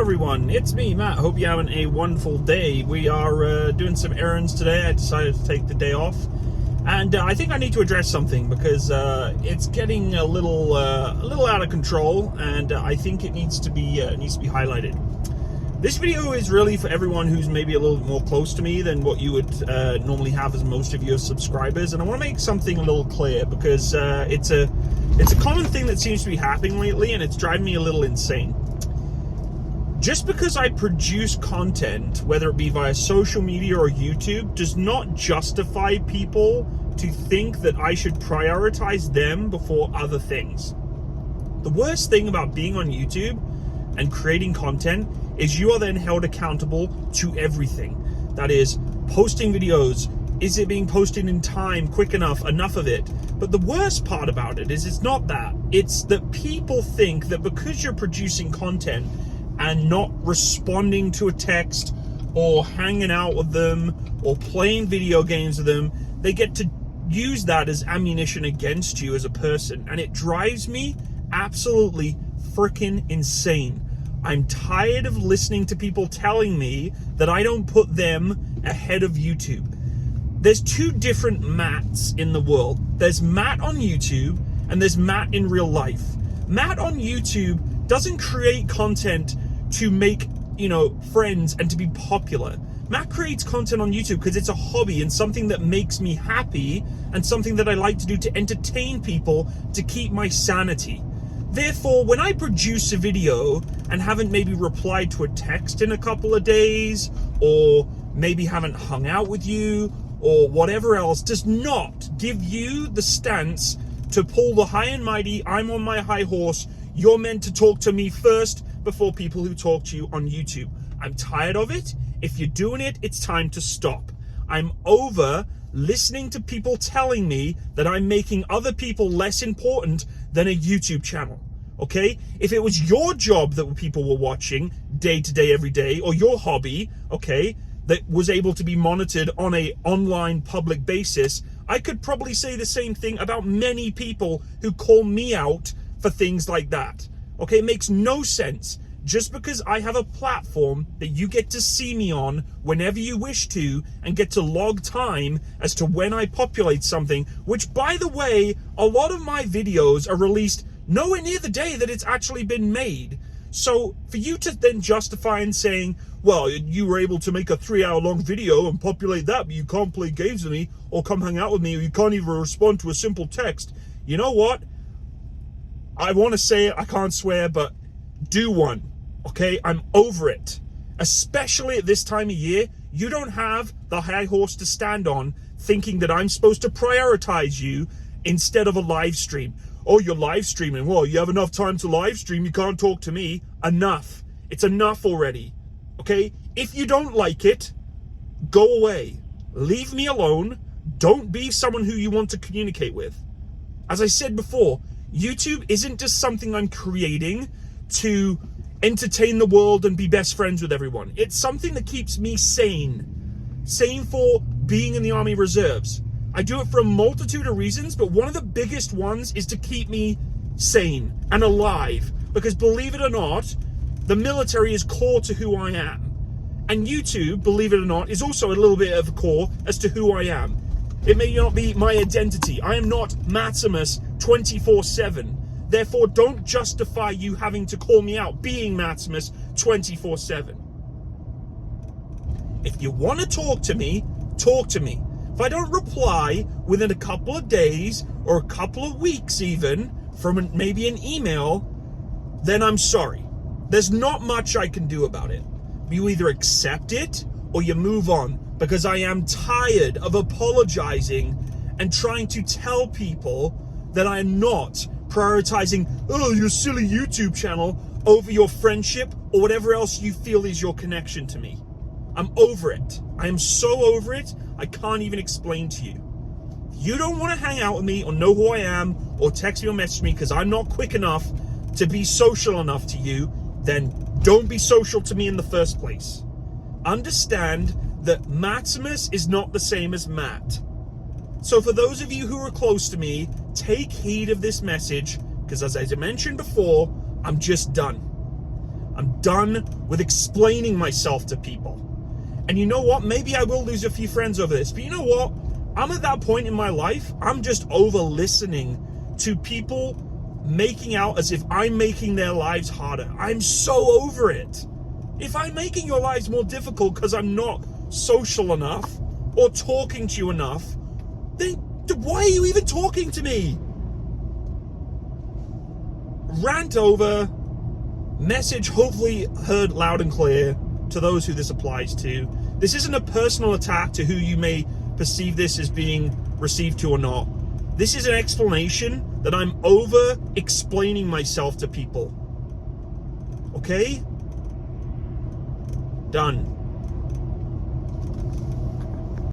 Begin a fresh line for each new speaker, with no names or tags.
everyone, it's me, Matt. Hope you're having a wonderful day. We are doing some errands today. I decided to take the day off, and I think I need to address something because it's getting a little out of control, and I think it needs to be highlighted. This video is really for everyone who's maybe a little more close to me than what you would normally have as most of your subscribers, and I want to make something a little clear because it's a common thing that seems to be happening lately, and it's driving me a little insane. Just because I produce content, whether it be via social media or YouTube, does not justify people to think that I should prioritize them before other things. The worst thing about being on YouTube and creating content is you are then held accountable to everything. That is, posting videos, is it being posted in time, quick enough of it? But the worst part about it is it's not that. It's that people think that because you're producing content and not responding to a text or hanging out with them or playing video games with them, they get to use that as ammunition against you as a person. And it drives me absolutely freaking insane. I'm tired of listening to people telling me that I don't put them ahead of YouTube. There's two different Matts in the world. There's Matt on YouTube and there's Matt in real life. Matt on YouTube doesn't create content to make, friends and to be popular. Matt creates content on YouTube because it's a hobby and something that makes me happy and something that I like to do to entertain people, to keep my sanity. Therefore, when I produce a video and haven't maybe replied to a text in a couple of days, or maybe haven't hung out with you, or whatever else, does not give you the stance to pull the high and mighty, I'm on my high horse, you're meant to talk to me first before people who talk to you on YouTube. I'm tired of it. If you're doing it, it's time to stop. I'm over listening to people telling me that I'm making other people less important than a YouTube channel. Okay? If it was your job that people were watching day to day, every day, or your hobby, okay, that was able to be monitored on a online public basis, I could probably say the same thing about many people who call me out for things like that. Okay, it makes no sense. Just because I have a platform that you get to see me on whenever you wish to and get to log time as to when I populate something, which, by the way, a lot of my videos are released nowhere near the day that it's actually been made. So for you to then justify in saying, well, you were able to make a 3-hour long video and populate that, but you can't play games with me or come hang out with me, or you can't even respond to a simple text. You know what? I want to say it, I can't swear, but do one, okay? I'm over it. Especially at this time of year, you don't have the high horse to stand on thinking that I'm supposed to prioritize you instead of a live stream. Oh, you're live streaming. Well, you have enough time to live stream, you can't talk to me. Enough. It's enough already, okay? If you don't like it, go away. Leave me alone. Don't be someone who you want to communicate with. As I said before, YouTube isn't just something I'm creating to entertain the world and be best friends with everyone. It's something that keeps me sane. Sane for being in the Army Reserves. I do it for a multitude of reasons, but one of the biggest ones is to keep me sane and alive. Because believe it or not, the military is core to who I am. And YouTube, believe it or not, is also a little bit of a core as to who I am. It may not be my identity. I am not Matsimus 24/7. Therefore, don't justify you having to call me out being Matsimus 24/7. If you want to talk to me, talk to me. If I don't reply within a couple of days or a couple of weeks even from maybe an email, then I'm sorry. There's not much I can do about it. You either accept it or you move on, because I am tired of apologizing and trying to tell people that I am not prioritizing, your silly YouTube channel over your friendship or whatever else you feel is your connection to me. I'm over it. I am so over it, I can't even explain to you. If you don't want to hang out with me or know who I am or text me or message me because I'm not quick enough to be social enough to you, then don't be social to me in the first place. Understand that Matsimus is not the same as Matt. So for those of you who are close to me, take heed of this message, because as I mentioned before, I'm just done. I'm done with explaining myself to people. And you know what? Maybe I will lose a few friends over this. But you know what? I'm at that point in my life, I'm just over listening to people making out as if I'm making their lives harder. I'm so over it. If I'm making your lives more difficult because I'm not social enough or talking to you enough, then why are you even talking to me? Rant over, message hopefully heard loud and clear to those who this applies to. This isn't a personal attack to who you may perceive this as being received to or not. This is an explanation that I'm over explaining myself to people. Okay? Done.